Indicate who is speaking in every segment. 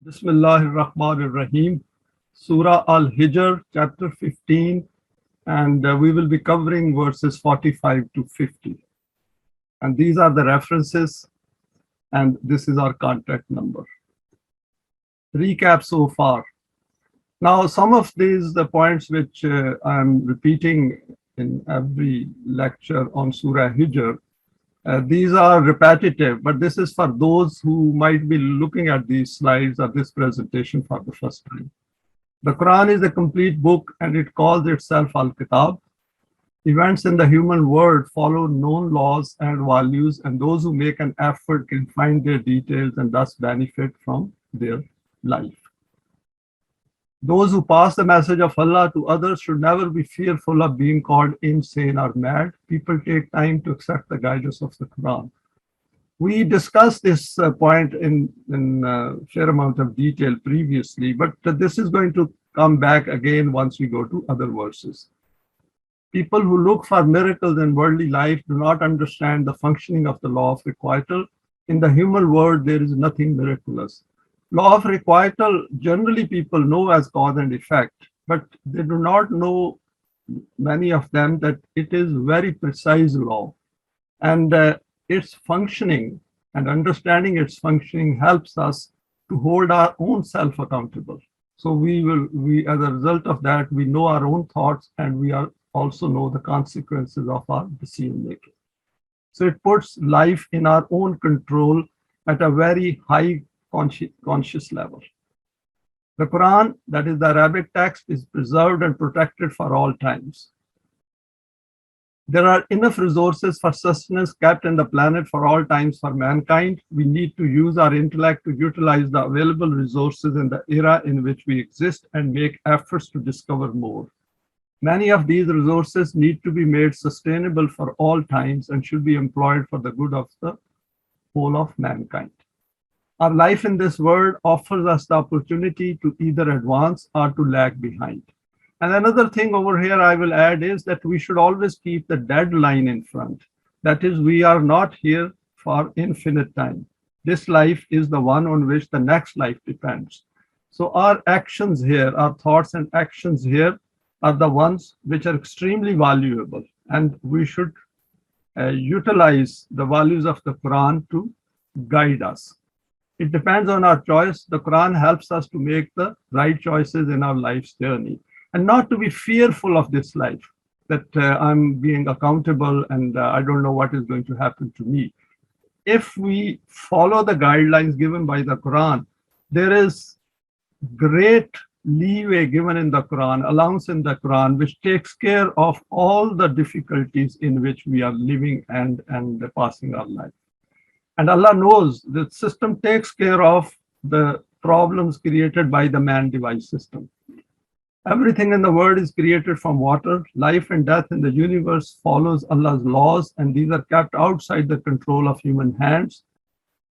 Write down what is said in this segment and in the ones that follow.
Speaker 1: Ar Rahim, Surah Al-Hijr, chapter 15, and we will be covering verses 45 to 50. And these are the references, and this is our contact number. Recap so far. Now, some of these the points which I'm repeating in every lecture on Surah Hijr, these are repetitive, but this is for those who might be looking at these slides or this presentation for the first time. The Quran is a complete book and it calls itself Al-Kitab. Events in the human world follow known laws and values, and those who make an effort can find their details and thus benefit from their life. Those who pass the message of Allah to others should never be fearful of being called insane or mad. People take time to accept the guidance of the Quran. We discussed this point in a fair amount of detail previously, but this is going to come back again once we go to other verses. People who look for miracles in worldly life do not understand the functioning of the law of requital. In the human world, there is nothing miraculous. Law of requital, generally people know as cause and effect, but they do not know, many of them, that it is very precise law. And its functioning and understanding its functioning helps us to hold our own self accountable. So we, as a result of that, we know our own thoughts and we also know the consequences of our decision making. So it puts life in our own control at a very high conscious level. The Quran, that is the Arabic text, is preserved and protected for all times. There are enough resources for sustenance kept in the planet for all times for mankind. We need to use our intellect to utilize the available resources in the era in which we exist and make efforts to discover more. Many of these resources need to be made sustainable for all times and should be employed for the good of the whole of mankind. Our life in this world offers us the opportunity to either advance or to lag behind. And another thing over here I will add is that we should always keep the deadline in front. That is, we are not here for infinite time. This life is the one on which the next life depends. So our actions here, our thoughts and actions here are the ones which are extremely valuable, and we should utilize the values of the Quran to guide us. It depends on our choice. The Quran helps us to make the right choices in our life's journey and not to be fearful of this life, that I'm being accountable and I don't know what is going to happen to me. If we follow the guidelines given by the Quran, there is great leeway given in the Quran, allowance in the Quran, which takes care of all the difficulties in which we are living and passing our life. And Allah knows the system takes care of the problems created by the man-devised system. Everything in the world is created from water. Life and death in the universe follows Allah's laws, and these are kept outside the control of human hands.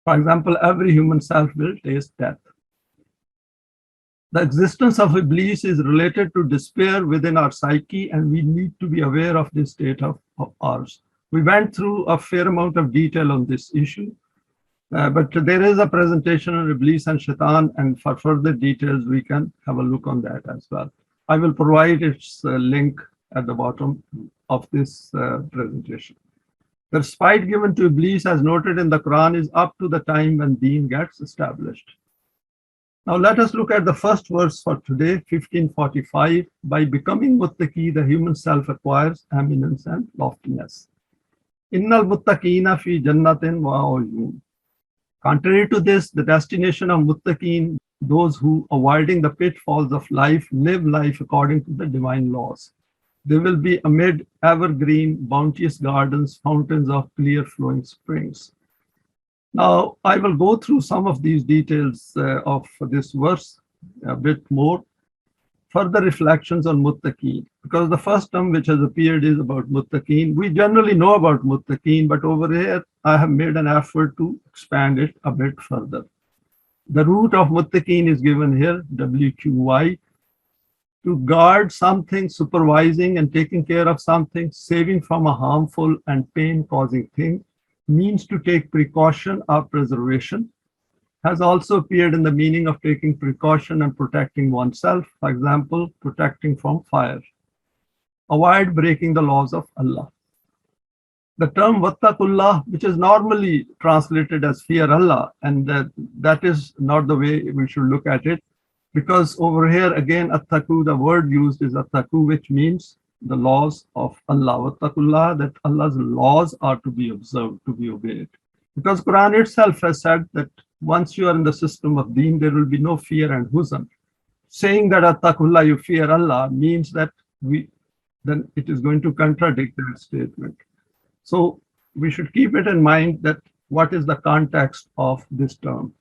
Speaker 1: For example, every human self will taste death. The existence of Iblees is related to despair within our psyche, and we need to be aware of this state of ours. We went through a fair amount of detail on this issue, but there is a presentation on Iblees and Shaitan, and for further details, we can have a look on that as well. I will provide its link at the bottom of this presentation. The respite given to Iblees, as noted in the Quran, is up to the time when Deen gets established. Now let us look at the first verse for today, 1545. By becoming Muttaqeen, the human self acquires eminence and loftiness. Innal Muttaqeena fi Jannatin wa uyun. Contrary to this, the destination of Muttaqeen, those who, avoiding the pitfalls of life, live life according to the divine laws. They will be amid evergreen, bounteous gardens, fountains of clear flowing springs. Now, I will go through some of these details of this verse a bit more. Further reflections on Muttaqeen, because the first term which has appeared is about Muttaqeen. We generally know about Muttaqeen, but over here I have made an effort to expand it a bit further. The root of Muttaqeen is given here, WQY, to guard something, supervising and taking care of something, saving from a harmful and pain-causing thing, means to take precaution or preservation. has also appeared in the meaning of taking precaution and protecting oneself. For example, protecting from fire. Avoid breaking the laws of Allah. The term Wattaqullah, which is normally translated as fear Allah, and that is not the way we should look at it, because over here again, Attaqu, the word used is Attaqu, which means the laws of Allah. Wattaqullah, that Allah's laws are to be observed, to be obeyed. Because Quran itself has said that once you are in the system of deen, there will be no fear and huzn. Saying that Attaqullah, you fear Allah, means that then it is going to contradict that statement. So we should keep it in mind that what is the context of this term.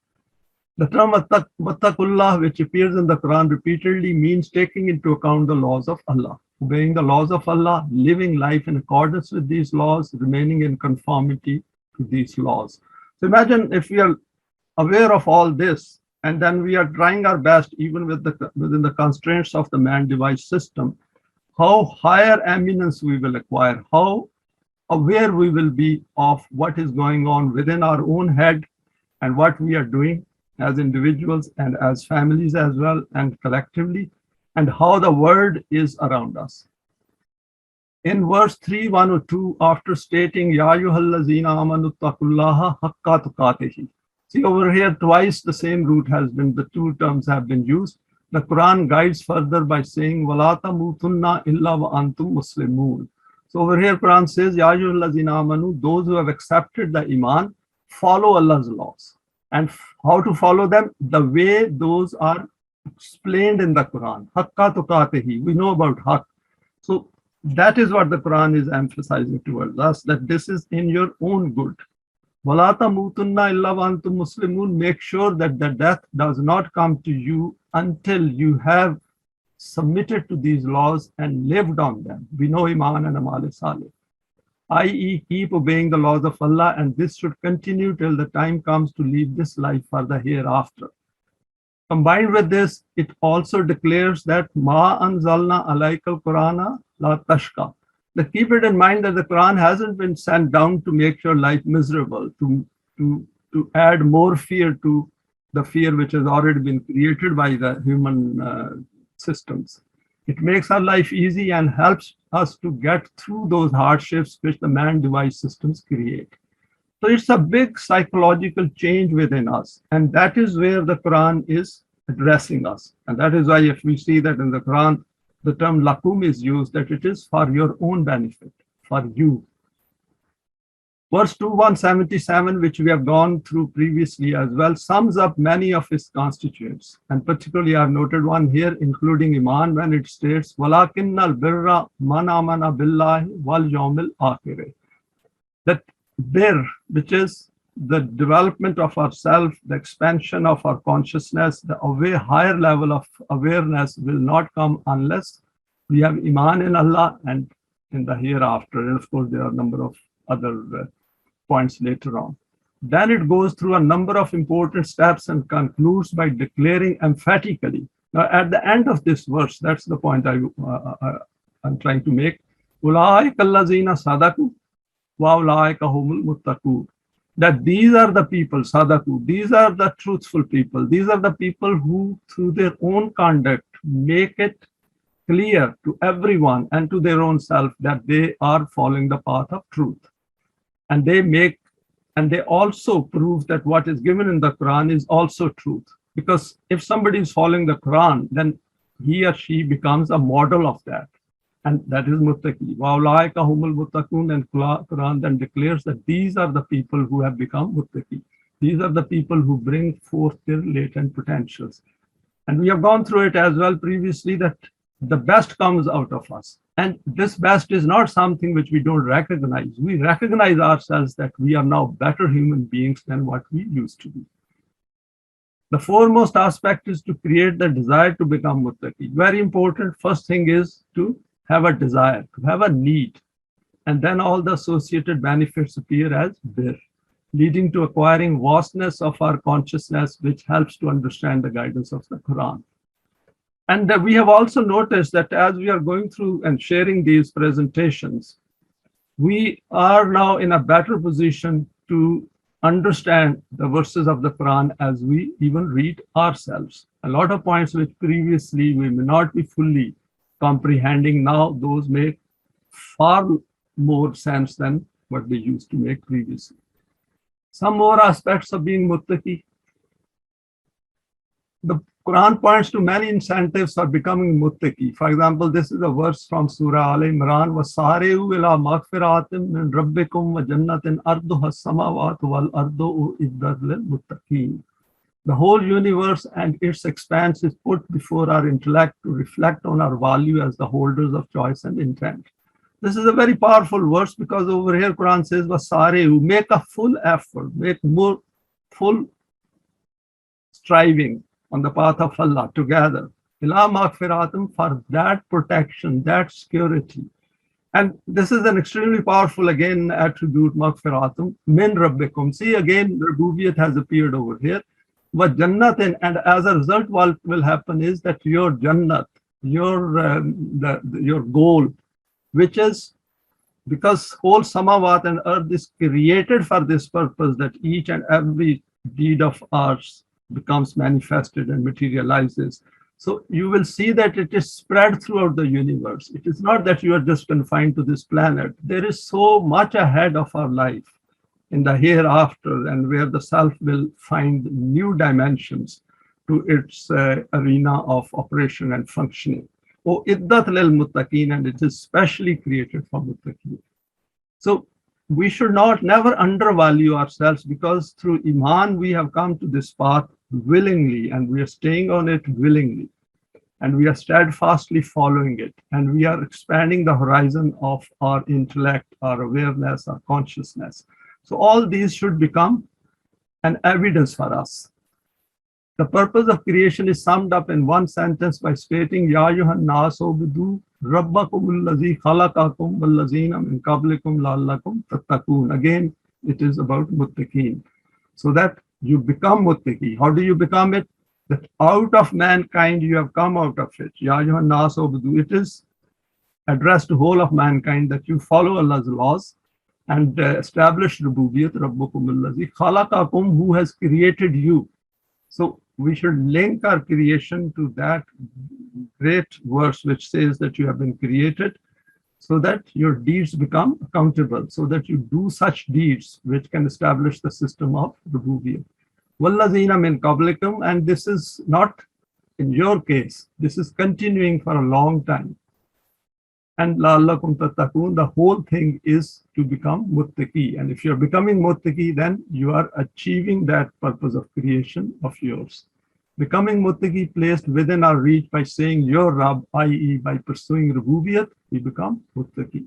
Speaker 1: The term Wattaqullah, which appears in the Quran repeatedly, means taking into account the laws of Allah, obeying the laws of Allah, living life in accordance with these laws, remaining in conformity to these laws. So imagine if we are aware of all this, and then we are trying our best, even within the constraints of the man-device system, how higher eminence we will acquire, how aware we will be of what is going on within our own head and what we are doing as individuals and as families as well and collectively, and how the world is around us. In verse 3:102, after stating Ya ayyuhallazina amanu taqullaha haqqa tuqatihi. See over here twice the same root has been, the two terms have been used. The Quran guides further by saying Wala tamutunna illa wa antum muslimun. So over here, Quran says, Ya ayyuhallazina amanu, those who have accepted the Iman, follow Allah's laws. And how to follow them? The way those are explained in the Quran. Haqqa tuqatihi. We know about haqq. So that is what the Quran is emphasizing towards us, that this is in your own good. Wala tamutunna illa wa antum muslimun. Make sure that the death does not come to you until you have submitted to these laws and lived on them. We know Iman and Amal Salih, i.e. keep obeying the laws of Allah, and this should continue till the time comes to leave this life for the hereafter. Combined with this, it also declares that Ma anzalna alaykal Qur'ana la tashqa. That keep it in mind that the Quran hasn't been sent down to make your life miserable, to add more fear to the fear which has already been created by the human systems. It makes our life easy and helps us to get through those hardships which the man-device systems create. So it's a big psychological change within us, and that is where the Quran is addressing us. And that is why if we see that in the Quran, the term lakum is used, that it is for your own benefit, for you. Verse 2177, which we have gone through previously as well, sums up many of its constituents. And particularly I have noted one here, including Iman, when it states, وَلَكِنَّ الْبِرَّ مَنْ آمَنَ بِاللَّهِ وَالْيَوْمِ الْآخِرِ. That bir, which is the development of ourself, the expansion of our consciousness, the higher level of awareness will not come unless we have Iman in Allah and in the hereafter. And of course, there are a number of other points later on. Then it goes through a number of important steps and concludes by declaring emphatically. Now, at the end of this verse, that's the point I'm trying to make. Ulaika allazina sadaku wa ulaika humul muttaqun. That these are the people, sadaku, these are the truthful people. These are the people who, through their own conduct, make it clear to everyone and to their own self that they are following the path of truth. And they also prove that what is given in the Quran is also truth. Because if somebody is following the Quran, then he or she becomes a model of that. And that is Muttaqeen. وَأُولَٰئِكَ هُمُ الْمُتَّقُونَ. And Quran then declares that these are the people who have become Muttaqeen. These are the people who bring forth their latent potentials. And we have gone through it as well previously, that the best comes out of us. And this best is not something which we don't recognize. We recognize ourselves that we are now better human beings than what we used to be. The foremost aspect is to create the desire to become Muttaqeen. Very important. First thing is to have a desire, to have a need. And then all the associated benefits appear as bir, leading to acquiring vastness of our consciousness, which helps to understand the guidance of the Quran. And we have also noticed that as we are going through and sharing these presentations, we are now in a better position to understand the verses of the Quran as we even read ourselves. A lot of points which previously we may not be fully comprehending now, those make far more sense than what they used to make previously. Some more aspects of being muttaqi. The Quran points to many incentives for becoming muttaqi. For example, this is a verse from Surah Al Imran, وَسَارِعُوا إِلَى مَغْفِرَةٍ مِّن رَبِّكُمْ وَجَنَّةٍ أَرْضُهَا السَّمَاوَاتُ وَالْأَرْضُ أُعِدَّتْ لِلْمُتَّقِينَ. The whole universe and its expanse is put before our intellect to reflect on our value as the holders of choice and intent. This is a very powerful verse because over here Quran says, وَسَارِعُوا, make a full effort, make more full striving on the path of Allah together. Ila maghfiratum, for that protection, that security. And this is an extremely powerful, again, attribute, maghfiratum, min rabbikum. See, again, Rububiyyat has appeared over here. Wa jannatin, and as a result, what will happen is that your Jannat, your goal, which is because whole samawat and earth is created for this purpose, that each and every deed of ours becomes manifested and materializes. So you will see that it is spread throughout the universe. It is not that you are just confined to this planet. There is so much ahead of our life in the hereafter, and where the self will find new dimensions to its arena of operation and functioning. Oh, iddat lil muttaqeen, and it is specially created for muttaqeen. So we should never undervalue ourselves, because through Iman we have come to this path willingly, and we are staying on it willingly, and we are steadfastly following it, and we are expanding the horizon of our intellect, our awareness, our consciousness. So all these should become an evidence for us. The purpose of creation is summed up in one sentence by stating, Ya ayyuhan nas ubudu rabbakum allazi khalaqakum wallazina min qablikum la'allakum tattaqun. Again, it is about muttaqeen. So that you become muttaqi. How do you become it? That out of mankind you have come out of it. Ya ayyuhan nas ubudu. It is addressed to whole of mankind that you follow Allah's laws and establish rububiyyat, rabbukum allazi khalaqakum, who has created you. So we should link our creation to that great verse which says that you have been created, so that your deeds become accountable, so that you do such deeds which can establish the system of rububiyyah. Wallazina min qablikum, and this is not in your case, this is continuing for a long time. And la'allakum tattaqun, the whole thing is to become muttaqi. And if you're becoming muttaqi, then you are achieving that purpose of creation of yours. Becoming muttaqi placed within our reach by saying your Rabb, i.e. by pursuing rububiyyat, we become muttaqi.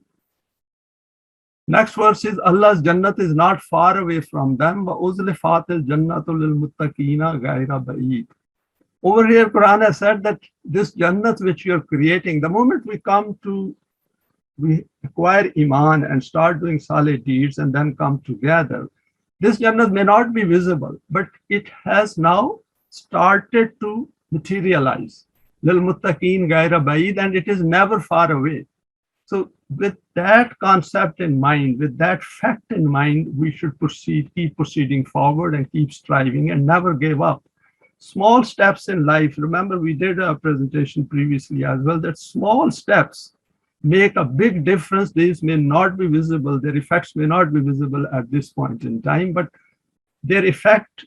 Speaker 1: Next verse is, Allah's Jannat is not far away from them. وَأُزْلِفَاتِ الْجَنَّةُ لِلْمُتَّقِينَ غَيْرَ بَعِيدٍ. Over here, Quran has said that this Jannat which you're creating, the moment we acquire Iman and start doing salih deeds and then come together, this Jannat may not be visible, but it has now started to materialize. Lil muttaqeen gaira ba'id, and it is never far away. So with that concept in mind, with that fact in mind, we should keep proceeding forward and keep striving and never give up. Small steps in life. Remember, we did a presentation previously as well, that small steps make a big difference. These may not be visible, their effects may not be visible at this point in time, but their effect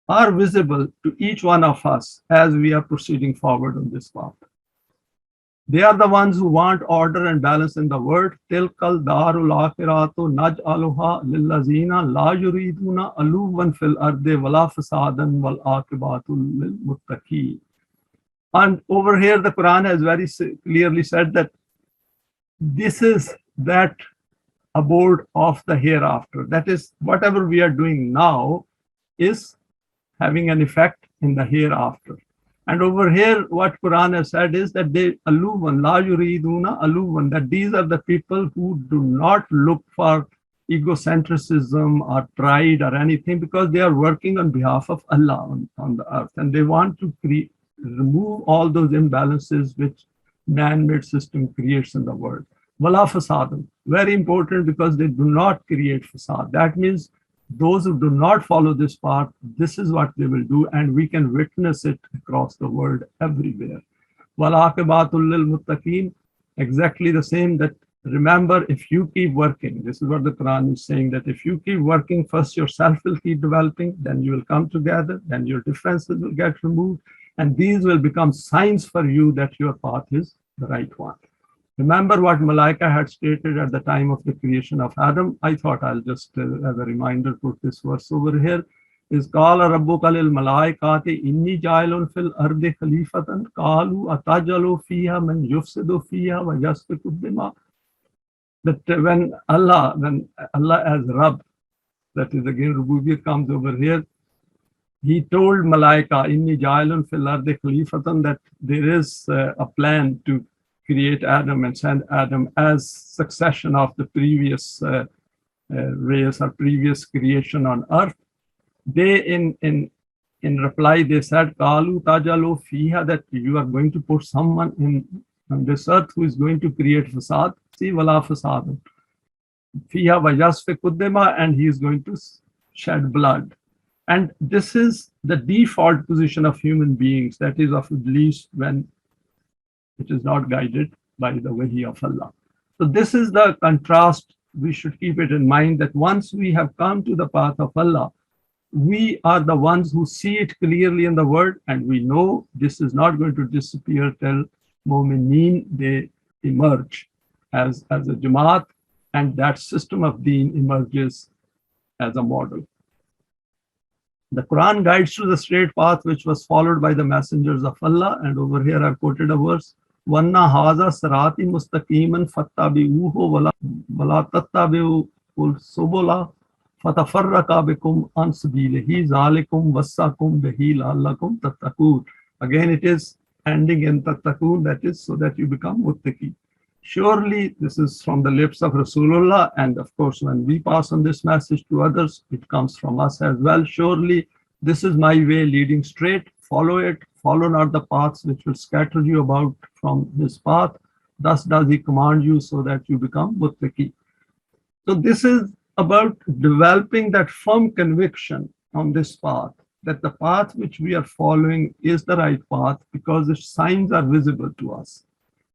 Speaker 1: are visible to each one of us as we are proceeding forward on this path. They are the ones who want order and balance in the world. Tilkal darul akhiratu naj'aluha lillazina la yuriduna aluwan fil ardi wala fasadan wal aqibatu lil muttaqin. And over here the Quran has very clearly said that this is that abode of the hereafter. That is, whatever we are doing now is having an effect in the hereafter. And over here, what Quran has said is that they aluwan, la yuriduna aluwan, that these are the people who do not look for egocentrism or pride or anything, because they are working on behalf of Allah on the earth, and they want to remove all those imbalances which man-made system creates in the world. Wala fasadun, very important, because they do not create fasad. That means Those who do not follow this path, this is what they will do, and we can witness it across the world everywhere. وَالْعَاقِبَاتُ لِلْمُتَّقِينَ, exactly the same. That remember, if you keep working, this is what the Quran is saying, that if you keep working, first yourself will keep developing, then you will come together, then your differences will get removed, and these will become signs for you that your path is the right one. Remember what Malaika had stated at the time of the creation of Adam. I thought I'll just, as a reminder, put this verse over here. Is Qala Rabbuka lil malaikati inni ja'ilun fil ardi khalifatan qalu atajalu fiha man yufsidu fiha wa yasfiku dima. That when Allah as Rabb, that is again Rububiyyah comes over here, he told Malaika inni ja'ilun fil ardi khalifatan, that there is a plan to create Adam and send Adam as succession of the previous race or previous creation on earth. They in reply they said, Qalu tajalu fiha, that you are going to put someone on this earth who is going to create fasad. See, wala fasad fiha wa yasfiku dima, and he is going to shed blood. And this is the default position of human beings, that is of Iblees, when it is not guided by the wahi of Allah. So this is the contrast. We should keep it in mind that once we have come to the path of Allah, we are the ones who see it clearly in the word, and we know this is not going to disappear till Mu'mineen, they emerge as a Jamaat, and that system of deen emerges as a model. The Quran guides to the straight path which was followed by the messengers of Allah, and over here I've quoted a verse. وَأَنَّ هَذَا صِرَاطِي مُسْتَقِيمًا فَاتَّبِعُوهُ وَلَا تَتَّبِعُوا السُّبُلَ فَتَفَرَّقَ بِكُمْ عَنْ سَبِيلِهِ ذَلِكُمْ وَصَّاكُمْ بِهِ لَعَلَّكُمْ تَتَّقُونَ. Again it is ending in tattaqun, that is so that you become muttaqi. Surely this is from the lips of Rasulullah, and of course when we pass on this message to others, it comes from us as well. Surely this is my way leading straight, follow it, follow not the paths which will scatter you about from his path. Thus does he command you so that you become muttaqi. So this is about developing that firm conviction on this path, that the path which we are following is the right path because the signs are visible to us.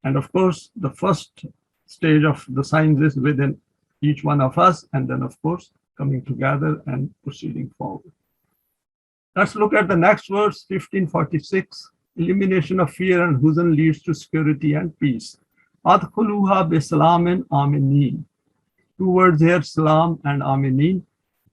Speaker 1: And of course, the first stage of the signs is within each one of us, and then of course, coming together and proceeding forward. Let's look at the next verse, 1546. Elimination of fear and huzn leads to security and peace. Adkhuluha bisalamin aminin. Two words here, salam and aminin.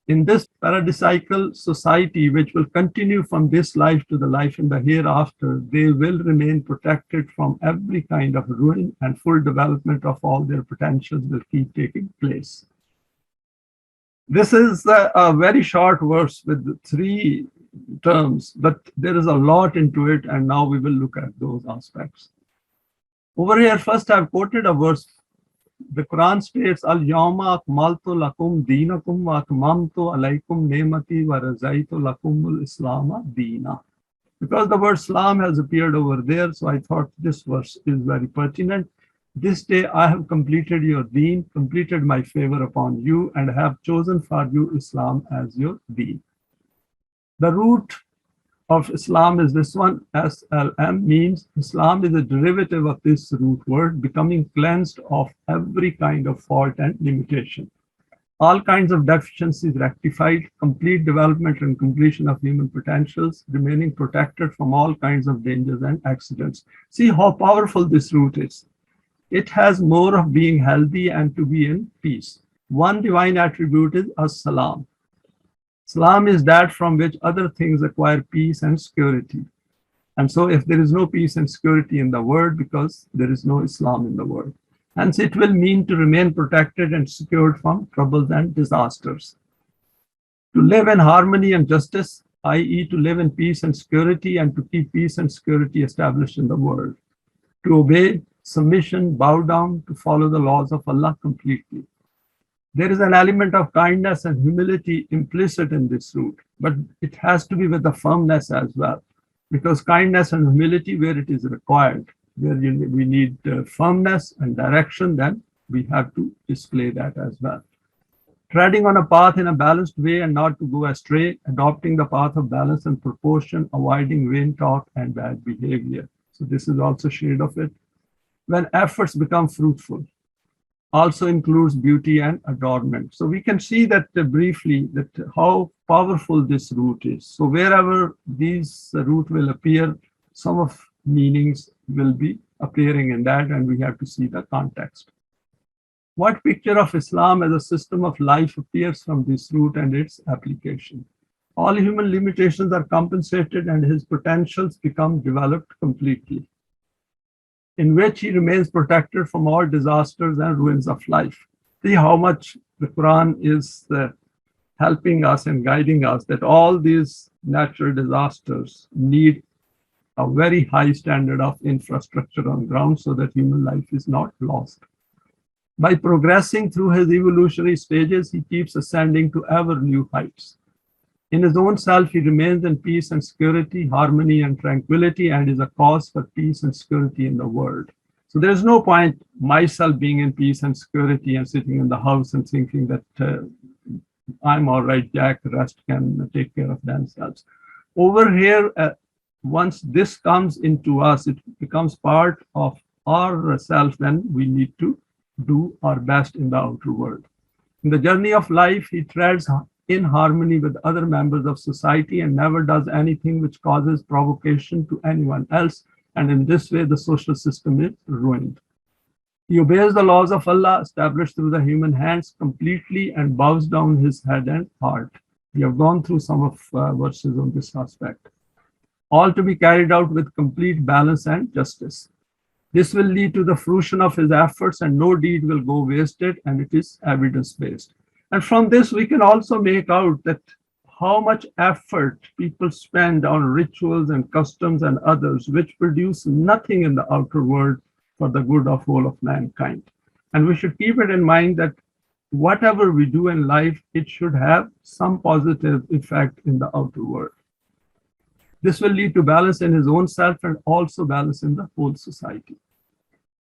Speaker 1: In this paradisical society, which will continue from this life to the life in the hereafter, they will remain protected from every kind of ruin, and full development of all their potentials will keep taking place. This is a very short verse with 3 terms, but there is a lot into it, and now we will look at those aspects. Over here, first I've quoted a verse. The Quran states, Al-Yawma akmaltu lakum deenakum wa atmamtu alaykum ne'mati wa razaitu lakumul islama deena. Because the word Islam has appeared over there, so I thought this verse is very pertinent. This day I have completed your deen, completed my favor upon you, and have chosen for you Islam as your deen. The root of Islam is this one. SLM means Islam is a derivative of this root word, becoming cleansed of every kind of fault and limitation. All kinds of deficiencies rectified, complete development and completion of human potentials, remaining protected from all kinds of dangers and accidents. See how powerful this root is. It has more of being healthy and to be in peace. One divine attribute is as-salam. Salam is that from which other things acquire peace and security. And so if there is no peace and security in the world, because there is no Islam in the world, hence it will mean to remain protected and secured from troubles and disasters. To live in harmony and justice, i.e. to live in peace and security, and to keep peace and security established in the world. To obey, submission, bow down, to follow the laws of Allah completely. There is an element of kindness and humility implicit in this root, but it has to be with a firmness as well, because kindness and humility, where it is required, where we need firmness and direction, then we have to display that as well. treading on a path in a balanced way and not to go astray, adopting the path of balance and proportion, avoiding vain talk and bad behavior. So this is also shade of it. When efforts become fruitful, also includes beauty and adornment. So we can see that briefly that how powerful this root is. So wherever these root will appear, some of meanings will be appearing in that, and we have to see the context. What picture of Islam as a system of life appears from this root and its application? All human limitations are compensated and his potentials become developed completely, in which he remains protected from all disasters and ruins of life. See how much the Quran is helping us and guiding us, that all these natural disasters need a very high standard of infrastructure on ground so that human life is not lost. By progressing through his evolutionary stages, he keeps ascending to ever new heights. In his own self, he remains in peace and security, harmony and tranquility, and is a cause for peace and security in the world. So there's no point myself being in peace and security and sitting in the house and thinking that I'm all right, Jack, the rest can take care of themselves. Over here, once this comes into us, it becomes part of our self, then we need to do our best in the outer world. In the journey of life, he treads in harmony with other members of society and never does anything which causes provocation to anyone else. And in this way, the social system is ruined. He obeys the laws of Allah established through the human hands completely and bows down his head and heart. We have gone through some of verses on this aspect. All to be carried out with complete balance and justice. This will lead to the fruition of his efforts and no deed will go wasted, and it is evidence-based. And from this, we can also make out that how much effort people spend on rituals and customs and others, which produce nothing in the outer world for the good of whole of mankind. And we should keep it in mind that whatever we do in life, it should have some positive effect in the outer world. This will lead to balance in his own self and also balance in the whole society.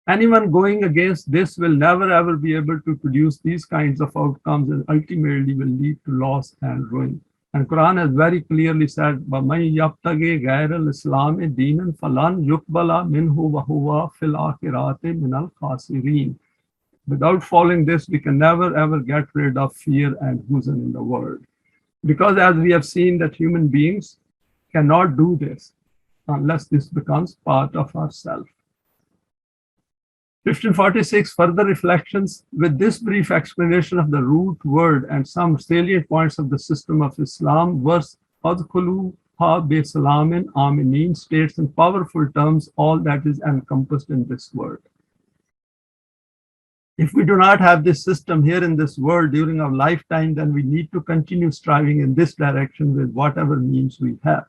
Speaker 1: Anyone going against this will never ever be able to produce these kinds of outcomes and ultimately will lead to loss and ruin. And Quran has very clearly said, وَمَنْ يَبْتَغِ غَيْرَ الْإِسْلَامِ دِينًا فَلَنْ يُقْبَلَ مِنْهُ وَهُوَ فِي الْآخِرَةِ مِنَ الْخَاسِرِينَ. Without following this, we can never ever get rid of fear and huzn in the world. Because as we have seen that human beings cannot do this unless this becomes part of ourself. 1546, further reflections. With this brief explanation of the root word and some salient points of the system of Islam, verse Adkhulu ha bi salamin aminin states in powerful terms all that is encompassed in this word. If we do not have this system here in this world during our lifetime, then we need to continue striving in this direction with whatever means we have.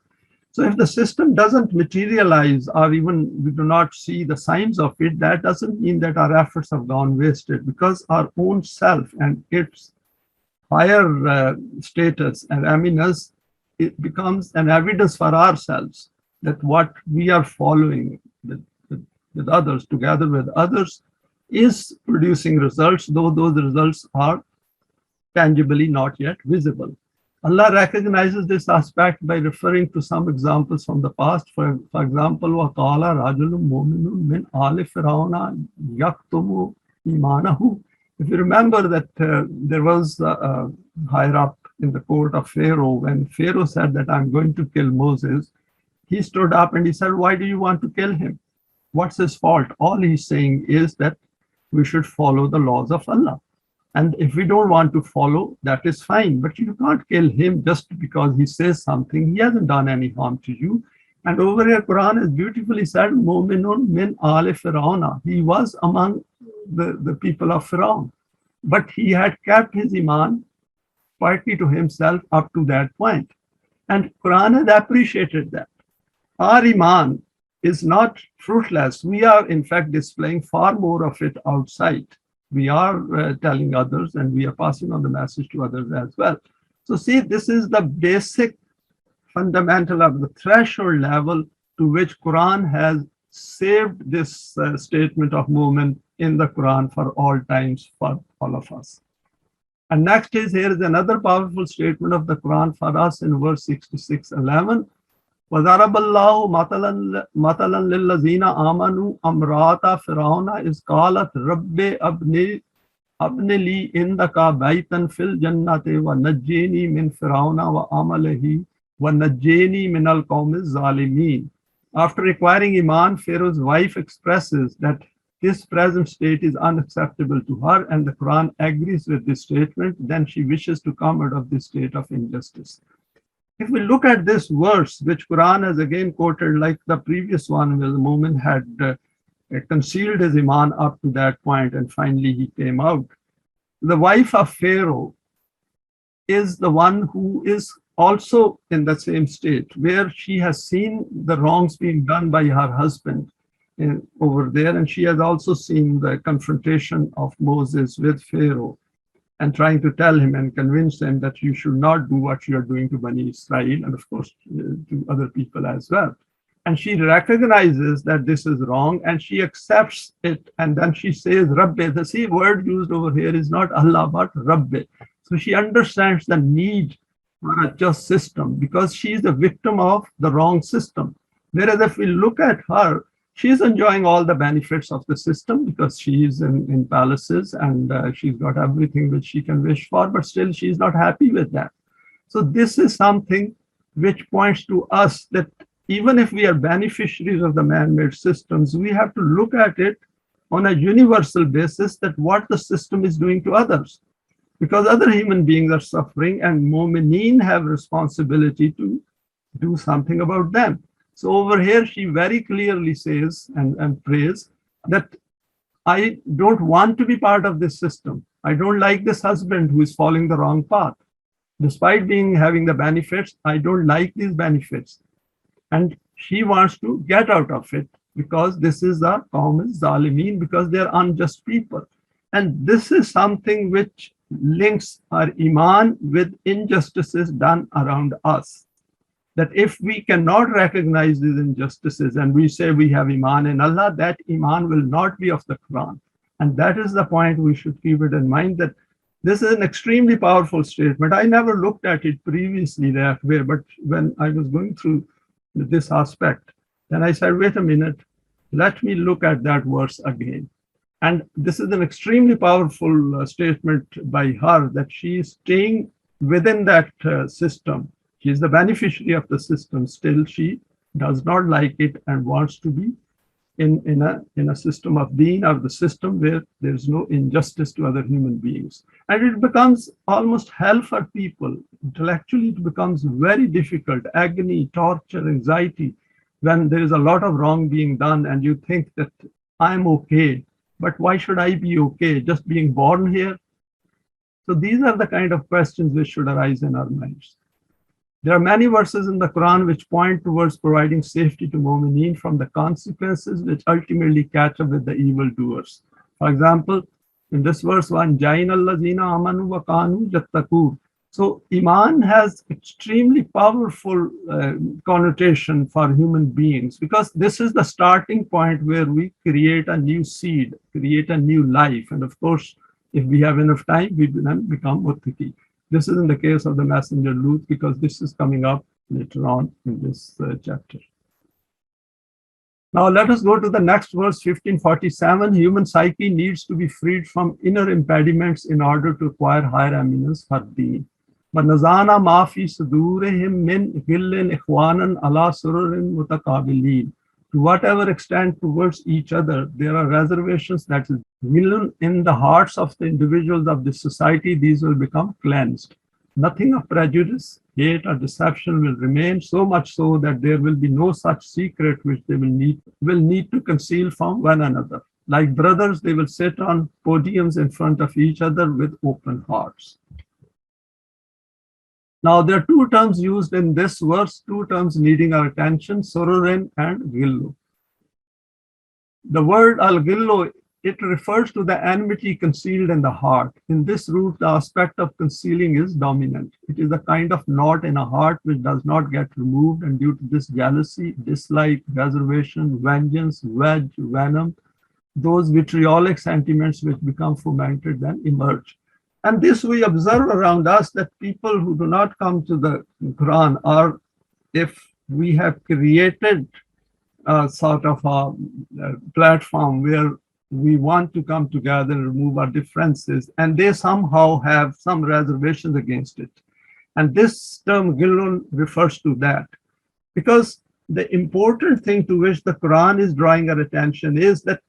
Speaker 1: So if the system doesn't materialize or even we do not see the signs of it, that doesn't mean that our efforts have gone wasted, because our own self and its higher status and eminence, it becomes an evidence for ourselves that what we are following with others, together with others, is producing results, though those results are tangibly not yet visible. Allah recognizes this aspect by referring to some examples from the past. For example, وَقَالَ رَجُلٌ مُؤْمِنٌ مِنْ آلِ فِرْعَوْنَ يَكْتُمُ إِيمَانَهُ. If you remember that there was a higher up in the court of Pharaoh, when Pharaoh said that I'm going to kill Moses, he stood up and he said, why do you want to kill him? What's his fault? All he's saying is that we should follow the laws of Allah. And if we don't want to follow, that is fine. But you can't kill him just because he says something. He hasn't done any harm to you. And over here, Quran has beautifully said, Mu'minun min ali Fir'auna. He was among the people of Fir'aun. But he had kept his iman partly to himself up to that point. And Quran has appreciated that. Our iman is not fruitless. We are, in fact, displaying far more of it outside. We are telling others and we are passing on the message to others as well. So see, this is the basic fundamental of the threshold level to which Quran has saved this statement of movement in the Quran for all times for all of us. And next is, here is another powerful statement of the Quran for us in verse 66:11. وَضَرَبَ اللَّهُ مَثَلًا لِلَّذِينَ آمَنُوا امْرَأَتَ فِرْعَوْنَ إِذْ قَالَتْ رَبِّ أَبْنِ لِي عِندَكَ بَيْتًا فِي الْجَنَّةِ وَنَجِّنِي مِنْ فِرْعَوْنَ وَعَمَلِهِ وَنَجِّنِي مِنَ الْقَوْمِ الظَّالِمِينَ. After acquiring Iman, Pharaoh's wife expresses that this present state is unacceptable to her, and the Quran agrees with this statement. Then she wishes to come out of this state of injustice. If we look at this verse, which Quran has again quoted like the previous one, where the Mu'min had concealed his Iman up to that point and finally he came out. The wife of Pharaoh is the one who is also in the same state, where she has seen the wrongs being done by her husband over there, and she has also seen the confrontation of Moses with Pharaoh and trying to tell him and convince him that you should not do what you are doing to Bani Israel, and of course to other people as well. And she recognizes that this is wrong and she accepts it, and then she says Rabbi. The same word used over here is not Allah but Rabbi. So she understands the need for a just system because she is a victim of the wrong system. Whereas if we look at her, she is enjoying all the benefits of the system because she is in palaces and she's got everything which she can wish for, but still she is not happy with that. So this is something which points to us that even if we are beneficiaries of the man-made systems, we have to look at it on a universal basis, that what the system is doing to others, because other human beings are suffering and mu'mineen have responsibility to do something about them. So over here, she very clearly says and prays that I don't want to be part of this system. I don't like this husband who is following the wrong path. Despite having the benefits, I don't like these benefits. And she wants to get out of it because this is a Qawm Zalimeen, because they are unjust people. And this is something which links our Iman with injustices done around us. That if we cannot recognize these injustices and we say we have Iman in Allah, that Iman will not be of the Quran. And that is the point we should keep it in mind, that this is an extremely powerful statement. I never looked at it previously that way, but when I was going through this aspect, then I said, wait a minute, let me look at that verse again. And this is an extremely powerful statement by her, that she is staying within that system. She is the beneficiary of the system. Still, she does not like it and wants to be in a system of deen, or the system where there's no injustice to other human beings. And it becomes almost hell for people. Intellectually, it becomes very difficult, agony, torture, anxiety, when there is a lot of wrong being done and you think that I'm okay, but why should I be okay? Just being born here? So these are the kind of questions which should arise in our minds. There are many verses in the Quran which point towards providing safety to mu'mineen from the consequences which ultimately catch up with the evildoers. For example, in this verse, وَأَنْجَيْنَا الَّذِينَ آمَنُوا وَكَانُوا يَتَّقُونَ. So Iman has extremely powerful connotation for human beings, because this is the starting point where we create a new seed, create a new life. And of course, if we have enough time, we then become Muttaqeen. This is in the case of the messenger Lut, because this is coming up later on in this chapter. Now let us go to the next verse, 1547. Human psyche needs to be freed from inner impediments in order to acquire higher eminence for deen. وَنَزَعْنَا مَا فِي صُدُورِهِمْ مِنْ غِلٍّ إِخْوَانًا عَلَى سُرُرٍ مُتَقَابِلِينَ. To whatever extent towards each other, there are reservations that is will in the hearts of the individuals of this society, these will become cleansed. Nothing of prejudice, hate, or deception will remain, so much so that there will be no such secret which they will need to conceal from one another. Like brothers, they will sit on podiums in front of each other with open hearts. Now, there are two terms used in this verse, two terms needing our attention, sururin and ghillu. The word al-ghillu, it refers to the enmity concealed in the heart. In this root, the aspect of concealing is dominant. It is a kind of knot in a heart which does not get removed, and due to this jealousy, dislike, reservation, vengeance, wedge, venom, those vitriolic sentiments which become fomented then emerge. And this we observe around us, that people who do not come to the Quran, or if we have created a sort of a platform where we want to come together and remove our differences, and they somehow have some reservations against it. And this term Gilun refers to that. Because the important thing to which the Quran is drawing our attention is that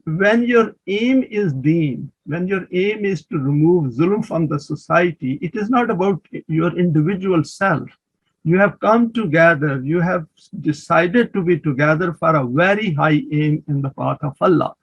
Speaker 1: when your aim is deen, when your aim is to remove zulm from the society, it is not about your individual self. You have come together, you have decided to be together for a very high aim in the path of Allah.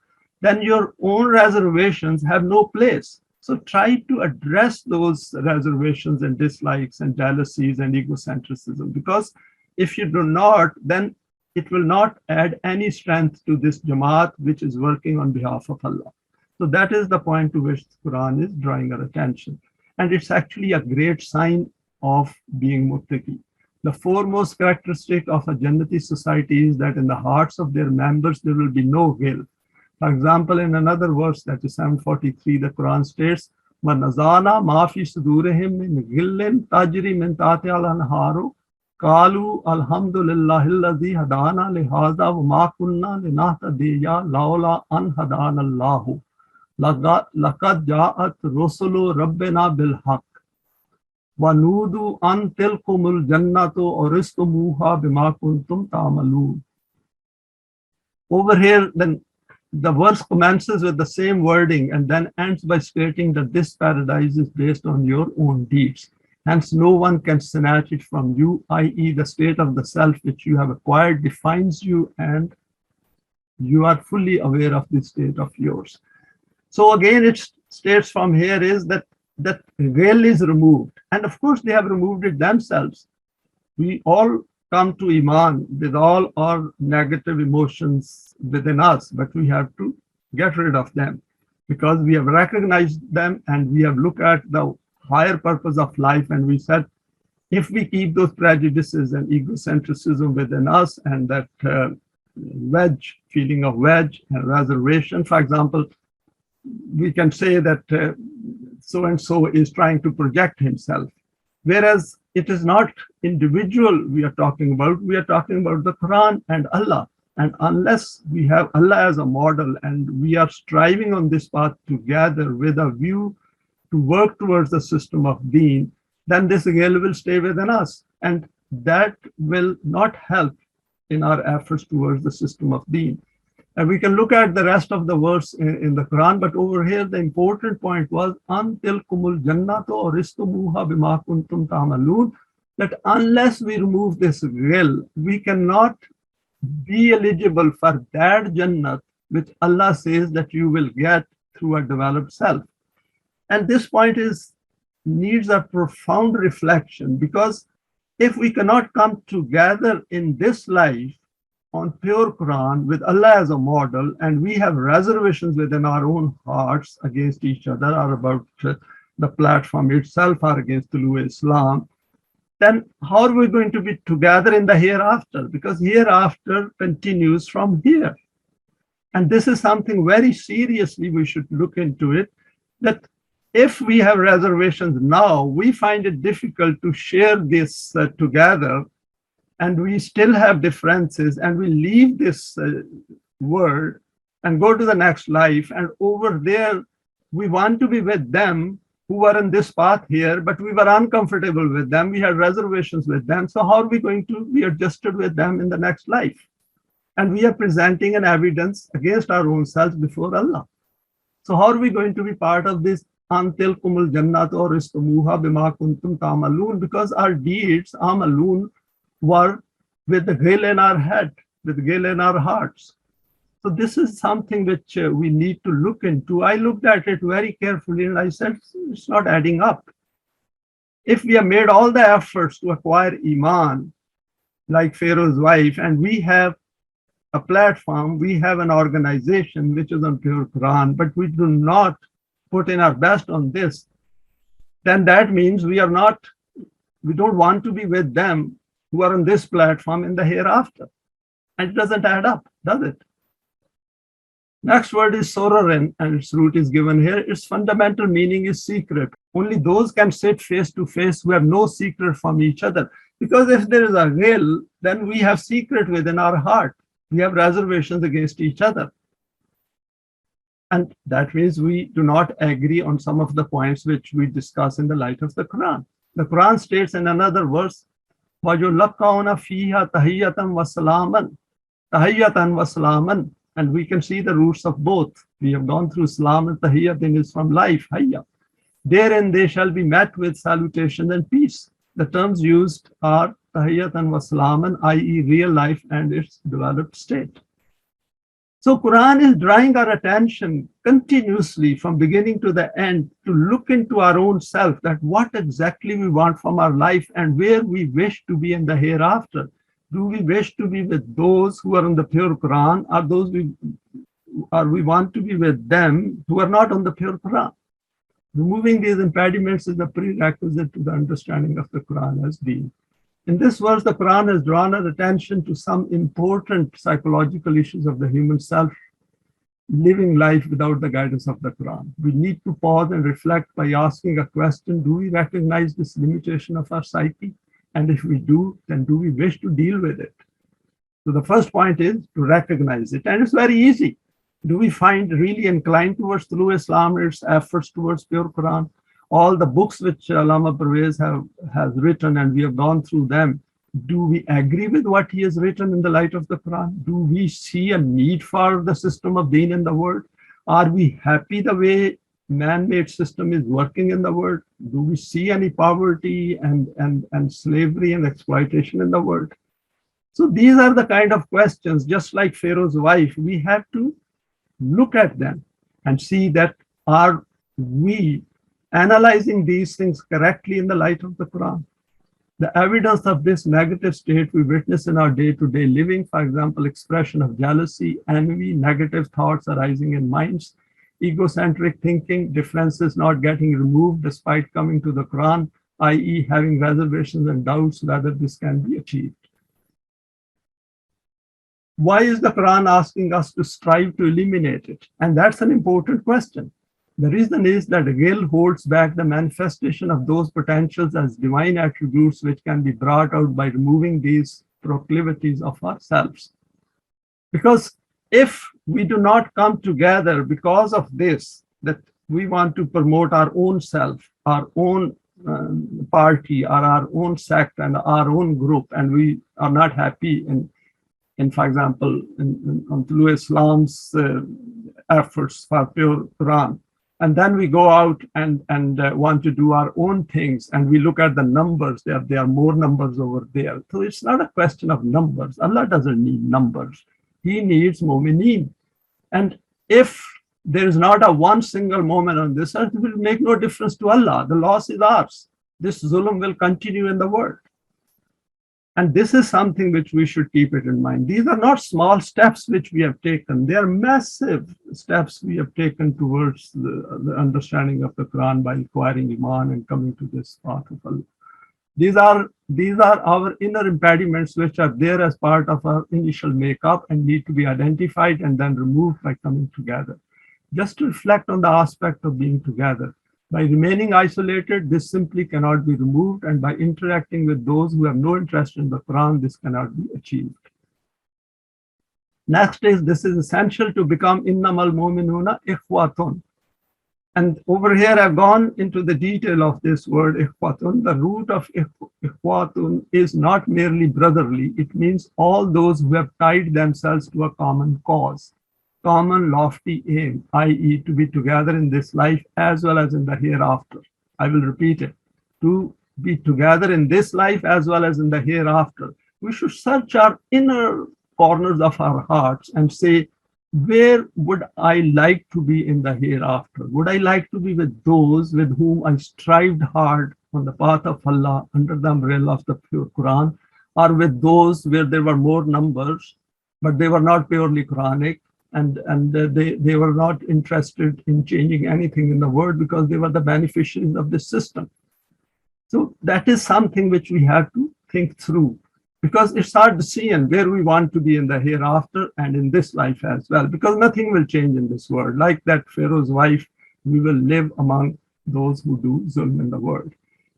Speaker 1: Then your own reservations have no place. So try to address those reservations and dislikes and jealousies and egocentrism, because if you do not, then it will not add any strength to this Jamaat which is working on behalf of Allah. So that is the point to which the Quran is drawing our attention. And it's actually a great sign of being Muttaqeen. The foremost characteristic of a Jannati society is that in the hearts of their members there will be no guilt. For example, in another verse, that is 743, the Quran states, وَنَزَعْنَا مَا فِي صُدُورِهِم مِّن غِلٍّ تَجْرِي مِن تَحْتِهَا الْأَنْهَارُ قَالُوا الْحَمْدُ لِلَّهِ الَّذِي هَدَانَا لِهَٰذَا وَمَا كُنَّا لِنَهْتَدِيَ لَوْلَا أَنْ هَدَانَا اللَّهُ لَقَدْ جَاءَتْ رُسُلُ رَبِّنَا بِالْحَقِّ وَنُودُوا أَنْ تِلْكُمُ الْجَنَّةُ أُورِثْتُمُوهَا بِمَا كُنْتُمْ تَعْمَلُونَ. Over here, then the verse commences with the same wording and then ends by stating that this paradise is based on your own deeds. Hence, no one can snatch it from you, i.e., the state of the self which you have acquired defines you, and you are fully aware of this state of yours. So again, it states from here is that veil is removed. And of course, they have removed it themselves. We all come to Iman with all our negative emotions within us, but we have to get rid of them because we have recognized them and we have looked at the higher purpose of life, and we said, if we keep those prejudices and egocentrism within us and that feeling of wedge and reservation, for example, we can say that so-and-so is trying to project himself, whereas it is not individual we are talking about the Quran and Allah. And unless we have Allah as a model and we are striving on this path together with a view to work towards the system of deen, then this veil will stay within us. And that will not help in our efforts towards the system of deen. And we can look at the rest of the verse in the Quran, but over here the important point was until kumul jannatu uristumuha bima kuntum ta'malun, that unless we remove this veil, we cannot be eligible for that Jannat which Allah says that you will get through a developed self. And this point needs a profound reflection, because if we cannot come together in this life on pure Quran with Allah as a model, and we have reservations within our own hearts against each other or about the platform itself or against Tolu Islam, then how are we going to be together in the hereafter? Because hereafter continues from here. And this is something very seriously we should look into it, that if we have reservations now, we find it difficult to share this together, and we still have differences, and we leave this world and go to the next life, and over there we want to be with them who were in this path here, but we were uncomfortable with them, we had reservations with them. So how are we going to be adjusted with them in the next life? And we are presenting an evidence against our own selves before Allah. So how are we going to be part of this until kumul jannat or istumuha bima kuntum ta'malun? Because our deeds, amalun, were with the veil in our head, with the veil in our hearts. So this is something which we need to look into. I looked at it very carefully and I said, it's not adding up. If we have made all the efforts to acquire Iman, like Pharaoh's wife, and we have a platform, we have an organization which is on pure Quran, but we do not put in our best on this, then that means we don't want to be with them who are on this platform in the hereafter. And it doesn't add up, does it? Next word is sorarin, and its root is given here. Its fundamental meaning is secret. Only those can sit face to face who have no secret from each other. Because if there is a ghil, then we have secret within our heart. We have reservations against each other. And that means we do not agree on some of the points which we discuss in the light of the Quran. The Quran states in another verse, وَيُلَقَّوْنَ فِيهَا تَحِيَّةً وَسَلَامًا تَحِيَّةً وَسَلَامًا. And we can see the roots of both. We have gone through Salam and Tahiyyatun is from life, Hayya. Therein they shall be met with salutation and peace. The terms used are Tahiyyatan wa Salaman, i.e. real life and its developed state. So Quran is drawing our attention continuously from beginning to the end to look into our own self, that what exactly we want from our life and where we wish to be in the hereafter. Do we wish to be with those who are on the pure Quran, or we want to be with them who are not on the pure Quran? Removing these impediments is the prerequisite to the understanding of the Quran as being. In this verse, the Quran has drawn our attention to some important psychological issues of the human self, living life without the guidance of the Quran. We need to pause and reflect by asking a question: do we recognize this limitation of our psyche? And if we do, then do we wish to deal with it? So the first point is to recognize it. And it's very easy. Do we find really inclined towards through Islam and its efforts towards pure Quran? All the books which Allama Parvez has written, and we have gone through them, do we agree with what he has written in the light of the Quran? Do we see a need for the system of deen in the world? Are we happy the way man-made system is working in the world? Do we see any poverty and slavery and exploitation in the world? So these are the kind of questions, just like Pharaoh's wife, we have to look at them and see that are we analyzing these things correctly in the light of the Quran? The evidence of this negative state we witness in our day-to-day living, for example, expression of jealousy, envy, negative thoughts arising in minds, egocentric thinking, differences not getting removed despite coming to the Quran, i.e. having reservations and doubts whether this can be achieved. Why is the Quran asking us to strive to eliminate it? And that's an important question. The reason is that ghil holds back the manifestation of those potentials as divine attributes which can be brought out by removing these proclivities of ourselves. Because if we do not come together because of this, that we want to promote our own self, our own party, or our own sect and our own group, and we are not happy in for example, on Tolu Islam's efforts for pure Quran, and then we go out and want to do our own things, and we look at the numbers, there are more numbers over there. So it's not a question of numbers. Allah doesn't need numbers. He needs mu'mineen. And if there is not a one single moment on this earth, it will make no difference to Allah. The loss is ours. This zulm will continue in the world. And this is something which we should keep it in mind. These are not small steps which we have taken. They are massive steps we have taken towards the understanding of the Quran by acquiring Iman and coming to this path of Allah. These are our inner impediments which are there as part of our initial makeup and need to be identified and then removed by coming together. Just to reflect on the aspect of being together. By remaining isolated, this simply cannot be removed, and by interacting with those who have no interest in the Quran, this cannot be achieved. Next is, this is essential to become innamal mu'minuna ikhwatun. And over here, I've gone into the detail of this word ikhwatun. The root of ikhwatun is not merely brotherly. It means all those who have tied themselves to a common cause, common lofty aim, i.e. to be together in this life as well as in the hereafter. I will repeat it. To be together in this life as well as in the hereafter. We should search our inner corners of our hearts and say, where would I like to be in the hereafter? Would I like to be with those with whom I strived hard on the path of Allah under the umbrella of the pure Quran, or with those where there were more numbers, but they were not purely Quranic, and they were not interested in changing anything in the world because they were the beneficiaries of this system. So that is something which we have to think through. because it's hard to see and where we want to be in the hereafter and in this life as well, because nothing will change in this world. Like that Pharaoh's wife, we will live among those who do zulm in the world,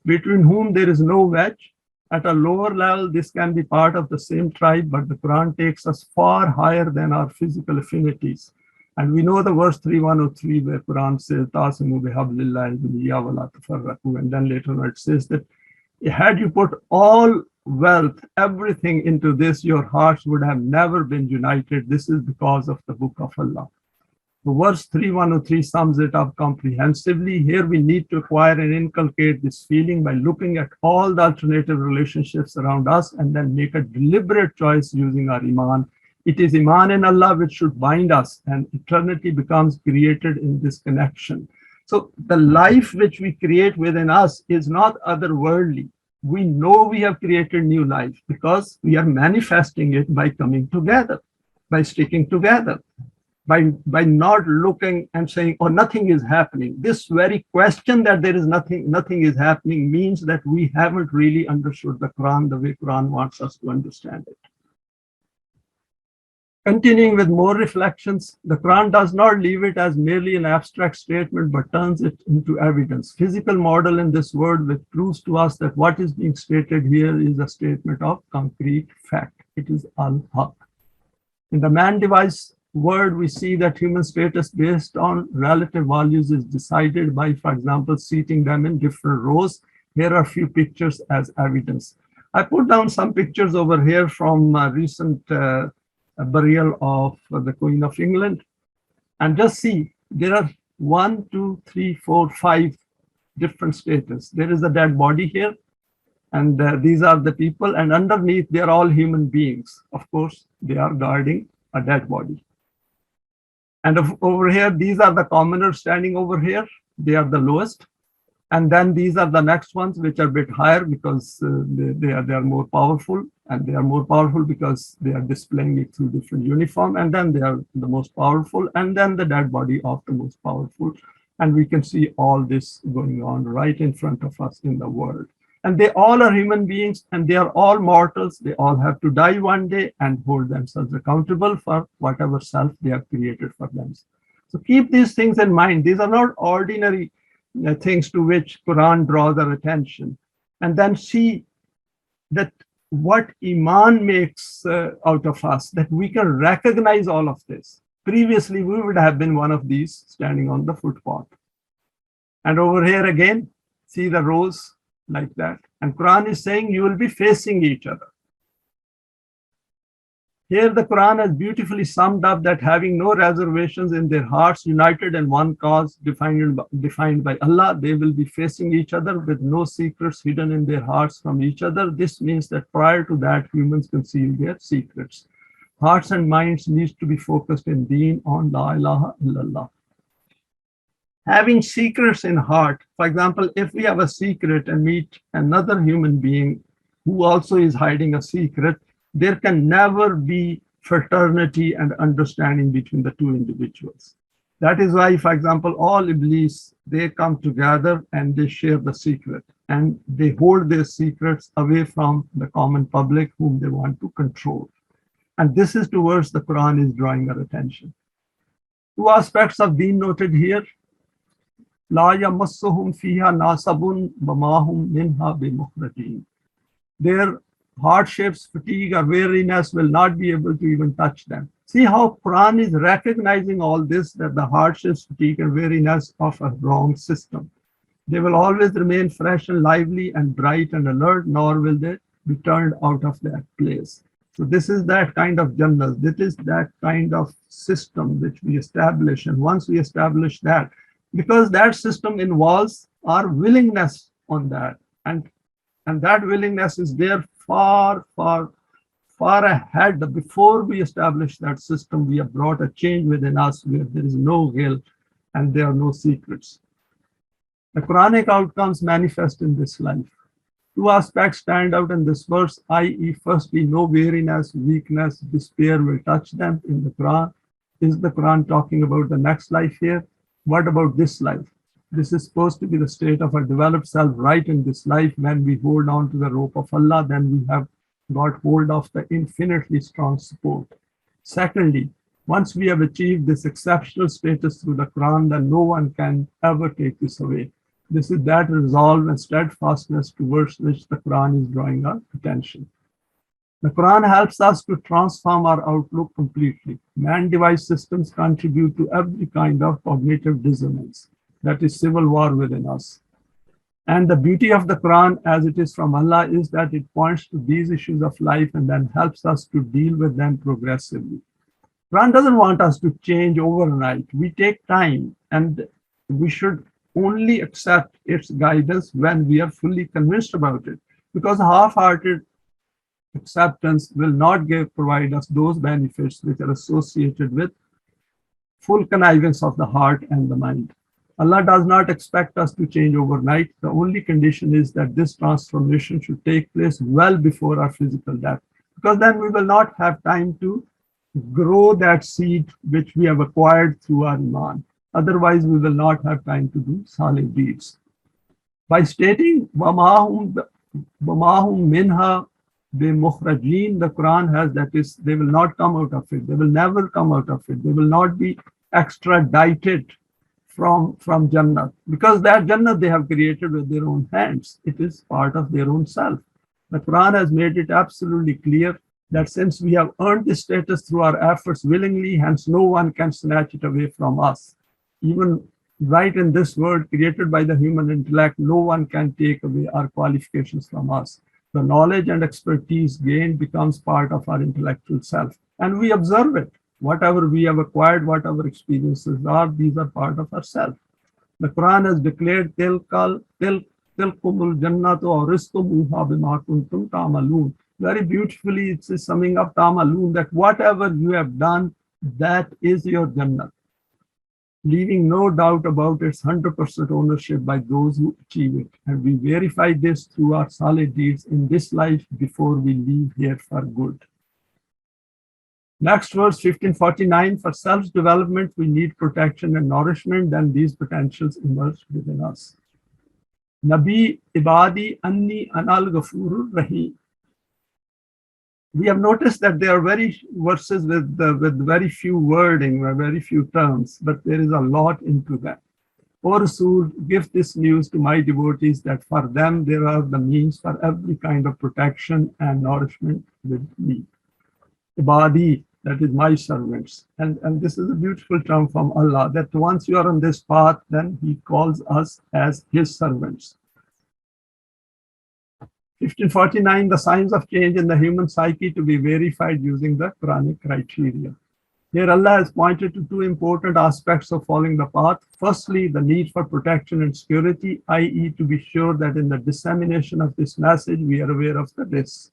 Speaker 1: between whom there is no wedge. At a lower level, this can be part of the same tribe, but the Quran takes us far higher than our physical affinities. And we know the verse 3103 where Quran says, "Tasimu bihablillahi jami'an wa la tafarraqu," and then later on it says that had you put all wealth, everything into this, your hearts would have never been united. This is because of the book of Allah. So verse 3103 sums it up comprehensively. Here we need to acquire and inculcate this feeling by looking at all the alternative relationships around us and then make a deliberate choice using our iman. It is iman in Allah which should bind us, and eternity becomes created in this connection. So the life which we create within us is not otherworldly. We know we have created new life because we are manifesting it by coming together, by sticking together, by not looking and saying, oh, nothing is happening. This very question that there is nothing is happening means that we haven't really understood the Quran the way Quran wants us to understand it. Continuing with more reflections, the Quran does not leave it as merely an abstract statement, but turns it into evidence. Physical model in this world which proves to us that what is being stated here is a statement of concrete fact. It is al-haq. In the man-device world, we see that human status based on relative values is decided by, for example, seating them in different rows. Here are a few pictures as evidence. I put down some pictures over here from recent burial of the Queen of England. And just see, there are 1, 2, 3, 4, 5 different status. There is a dead body here, and these are the people, and underneath they are all human beings. Of course, they are guarding a dead body. And over here, these are the commoners standing over here. They are the lowest. And then these are the next ones, which are a bit higher because they are more powerful. And they are more powerful because they are displaying it through different uniform. And then they are the most powerful. And then the dead body of the most powerful. And we can see all this going on right in front of us in the world. And they all are human beings, and they are all mortals. They all have to die one day and hold themselves accountable for whatever self they have created for themselves. So keep these things in mind. These are not ordinary things to which Quran draws our attention. And then see that what Iman makes out of us, that we can recognize all of this. Previously, we would have been one of these standing on the footpath. And over here again, see the rows like that. And Quran is saying you will be facing each other. Here the Quran has beautifully summed up that having no reservations in their hearts, united in one cause defined by Allah, they will be facing each other with no secrets hidden in their hearts from each other. This means that prior to that, humans conceal their secrets. Hearts and minds need to be focused in deen on La ilaha illallah. Having secrets in heart, for example, if we have a secret and meet another human being who also is hiding a secret, there can never be fraternity and understanding between the two individuals. That is why, for example, all Iblees, they come together and they share the secret, and they hold their secrets away from the common public whom they want to control. And this is towards the Quran is drawing our attention. Two aspects of deen noted here. La yamassuhum fiha nasabun wa ma hum minha bimukhrajin. Their hardships, fatigue, or weariness will not be able to even touch them. See how Quran is recognizing all this, that the hardships, fatigue, and weariness of a wrong system. They will always remain fresh and lively and bright and alert, nor will they be turned out of that place. So this is that kind of Jannat. This is that kind of system which we establish. And once we establish that, because that system involves our willingness on that. And that willingness is there far ahead. Before we establish that system, we have brought a change within us where there is no guilt and there are no secrets. The Quranic outcomes manifest in this life. Two aspects stand out in this verse, i.e., firstly, no weariness, weakness, despair will touch them in the Quran. Is the Quran talking about the next life here? What about this life? This is supposed to be the state of a developed self right in this life. When we hold on to the rope of Allah, then we have got hold of the infinitely strong support. Secondly, once we have achieved this exceptional status through the Quran, then no one can ever take this away. This is that resolve and steadfastness towards which the Quran is drawing our attention. The Quran helps us to transform our outlook completely. Man-device systems contribute to every kind of cognitive dissonance, that is civil war within us. And the beauty of the Quran as it is from Allah is that it points to these issues of life and then helps us to deal with them progressively. Quran doesn't want us to change overnight. We take time, and we should only accept its guidance when we are fully convinced about it, because half-hearted acceptance will not provide us those benefits which are associated with full connivance of the heart and the mind. Allah does not expect us to change overnight. The only condition is that this transformation should take place well before our physical death, because then we will not have time to grow that seed which we have acquired through our iman. Otherwise, we will not have time to do salih deeds. By stating وَمَا هُمْ مِنْهَا بِمُخْرَجِينَ, the Quran has, that is, they will not come out of it. They will never come out of it. They will not be extradited from Jannat, because that Jannat they have created with their own hands. It is part of their own self. The Quran has made it absolutely clear that since we have earned this status through our efforts willingly, hence no one can snatch it away from us. Even right in this world created by the human intellect, no one can take away our qualifications from us. The knowledge and expertise gained becomes part of our intellectual self, and we observe it. Whatever we have acquired, whatever experiences are, these are part of ourself. The Quran has declared, tilkumul jannatu aw rizqumuha bima kuntum ta'malun. Very beautifully, it is summing up ta'malun, that whatever you have done, that is your Jannat, leaving no doubt about its 100% ownership by those who achieve it. And we verify this through our solid deeds in this life before we leave here for good. Next verse 1549, for self-development, we need protection and nourishment, then these potentials emerge within us. Nabi ibadi anni anal ghafurur rahim. We have noticed that there are very verses with very few wording, very few terms, but there is a lot into them. O Rasool, give this news to my devotees that for them there are the means for every kind of protection and nourishment with me. Ibadi, that is my servants. And this is a beautiful term from Allah, that once you are on this path, then He calls us as His servants. 1549, the signs of change in the human psyche to be verified using the Quranic criteria. Here Allah has pointed to two important aspects of following the path. Firstly, the need for protection and security, i.e. to be sure that in the dissemination of this message, we are aware of the risks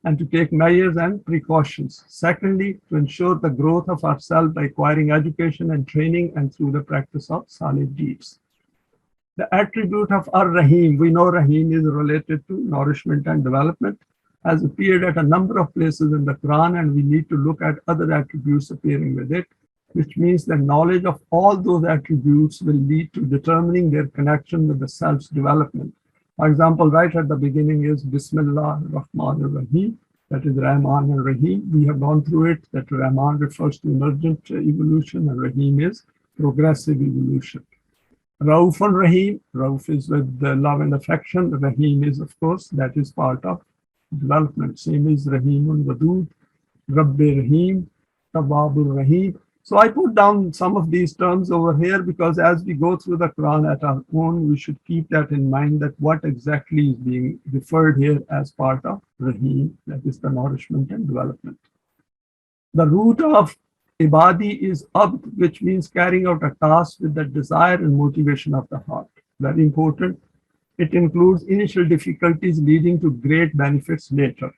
Speaker 1: and to take measures and precautions. Secondly, to ensure the growth of ourselves by acquiring education and training and through the practice of solid deeds. The attribute of Ar Rahim, we know Rahim is related to nourishment and development, has appeared at a number of places in the Quran, and we need to look at other attributes appearing with it, which means that knowledge of all those attributes will lead to determining their connection with the self's development. For example, right at the beginning is Bismillah Rahman Rahim, that is Rahman and Rahim. We have gone through it, that Rahman refers to emergent evolution and Rahim is progressive evolution. Rauf and Rahim, Rauf is with the love and affection, Rahim is, of course, that is part of development. Same is Rahimun Wadud, Rabbi Rahim, Tawwabur Rahim. So I put down some of these terms over here because as we go through the Quran at our own, we should keep that in mind, that what exactly is being referred here as part of Rahim, that is the nourishment and development. The root of Ibadi is Abd, which means carrying out a task with the desire and motivation of the heart. Very important. It includes initial difficulties leading to great benefits later.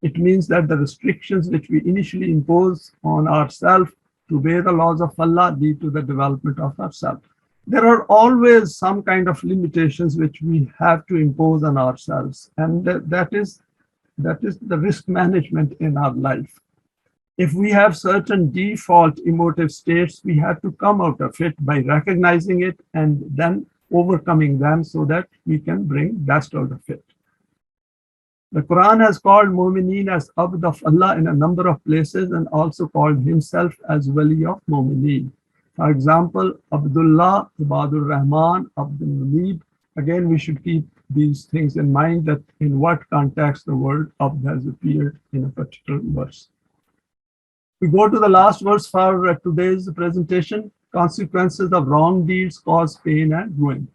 Speaker 1: It means that the restrictions which we initially impose on ourselves to obey the laws of Allah lead to the development of ourselves. There are always some kind of limitations which we have to impose on ourselves, and that is the risk management in our life. If we have certain default emotive states, we have to come out of it by recognizing it and then overcoming them so that we can bring best out of it. The Quran has called Mu'mineen as Abd of Allah in a number of places and also called himself as Wali of Mu'mineen. For example, Abdullah, Ibadur Rahman, Abdul Munib. Again, we should keep these things in mind, that in what context the word Abd has appeared in a particular verse. We go to the last verse for today's presentation. Consequences of wrong deeds cause pain and ruin.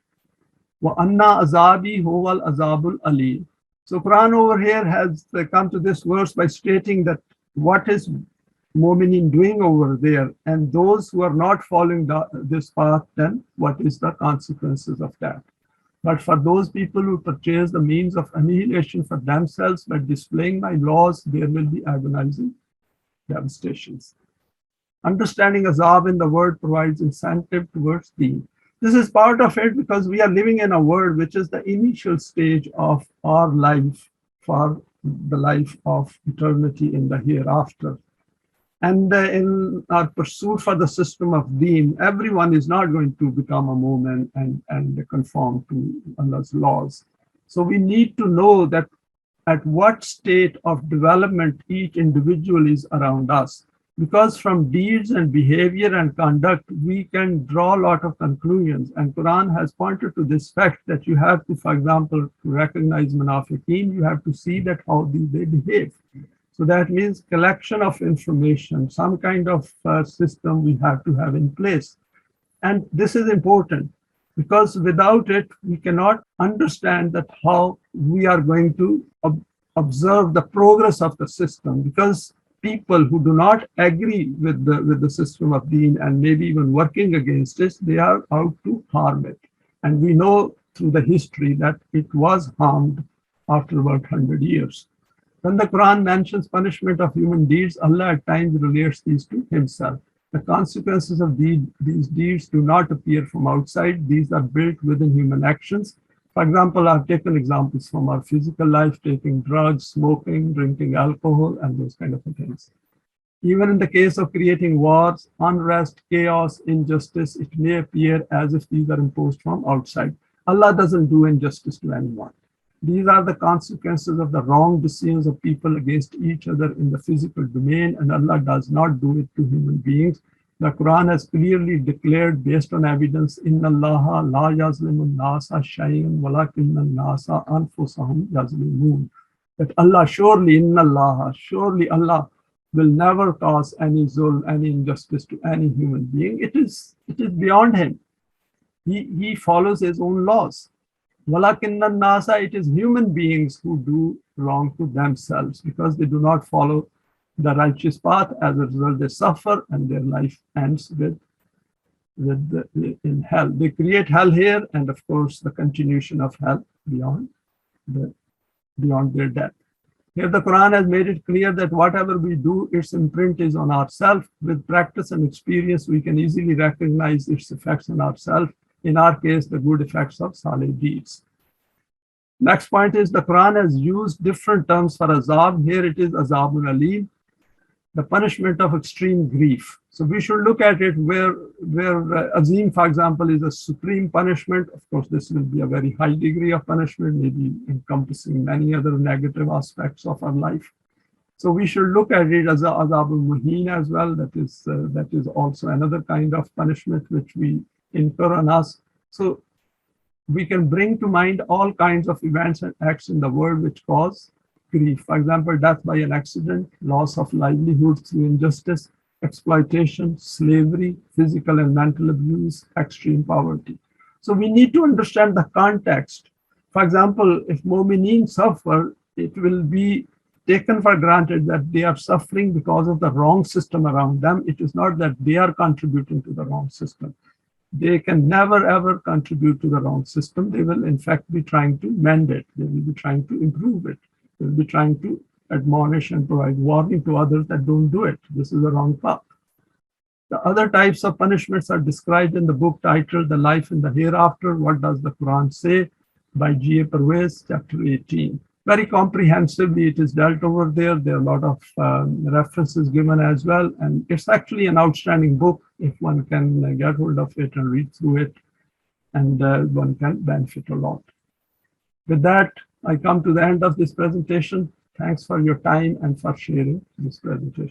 Speaker 1: Wa anna azabi huwal azabul alim. So Quran over here has come to this verse by stating that what is Mu'minin doing over there, and those who are not following this path, then what is the consequences of that. But for those people who purchase the means of annihilation for themselves by displaying my laws, there will be agonizing devastations. Understanding azab in the word provides incentive towards deen. This is part of it because we are living in a world which is the initial stage of our life for the life of eternity in the hereafter. And in our pursuit for the system of deen, everyone is not going to become a mu'min and conform to Allah's laws. So we need to know that at what state of development each individual is around us. Because from deeds and behavior and conduct, we can draw a lot of conclusions. And Quran has pointed to this fact that you have to, for example, to recognize Munafiqeen, you have to see that how they behave. So that means collection of information, some kind of system we have to have in place. And this is important because without it, we cannot understand that how we are going to observe the progress of the system, because people who do not agree with the system of deen and maybe even working against it, they are out to harm it. And we know through the history that it was harmed after about 100 years. When the Quran mentions punishment of human deeds, Allah at times relates these to himself. The consequences of these deeds do not appear from outside. These are built within human actions. For example, I've taken examples from our physical life, taking drugs, smoking, drinking alcohol, and those kind of things. Even in the case of creating wars, unrest, chaos, injustice, it may appear as if these are imposed from outside. Allah doesn't do injustice to anyone. These are the consequences of the wrong decisions of people against each other in the physical domain, and Allah does not do it to human beings. The Quran has clearly declared, based on evidence, Inna Allaha la yazlimun nasa shay'an walakinna nasa anfusahum yazlimun. That Allah, surely, Inna Allaha, surely Allah will never cause any zulm, any injustice to any human being. It is beyond him. He follows his own laws. Walakinna nasa, it is human beings who do wrong to themselves because they do not follow the righteous path. As a result, they suffer and their life ends in hell. They create hell here, and of course the continuation of hell beyond their death. Here the Quran has made it clear that whatever we do, its imprint is on ourselves. With practice and experience, we can easily recognize its effects on ourselves. In our case, the good effects of salih deeds. Next point is the Quran has used different terms for azab. Here it is azabul alim, the punishment of extreme grief. So we should look at it where azim, for example, is a supreme punishment. Of course, this will be a very high degree of punishment, maybe encompassing many other negative aspects of our life. So we should look at it as azabul muhin as well. That is also another kind of punishment which we incur on us. So we can bring to mind all kinds of events and acts in the world which cause grief. For example, death by an accident, loss of livelihood through injustice, exploitation, slavery, physical and mental abuse, extreme poverty. So we need to understand the context. For example, if mu'mineen suffer, it will be taken for granted that they are suffering because of the wrong system around them. It is not that they are contributing to the wrong system. They can never ever contribute to the wrong system. They will in fact be trying to mend it. They will be trying to improve it. They will be trying to admonish and provide warning to others that don't do it. This is the wrong path. The other types of punishments are described in the book titled The Life in the Hereafter. What does the Quran say? By G.A. Pervez, chapter 18. Very comprehensively it is dealt over there. There are a lot of references given as well. And it's actually an outstanding book if one can get hold of it and read through it. And one can benefit a lot. With that, I come to the end of this presentation. Thanks for your time and for sharing this presentation.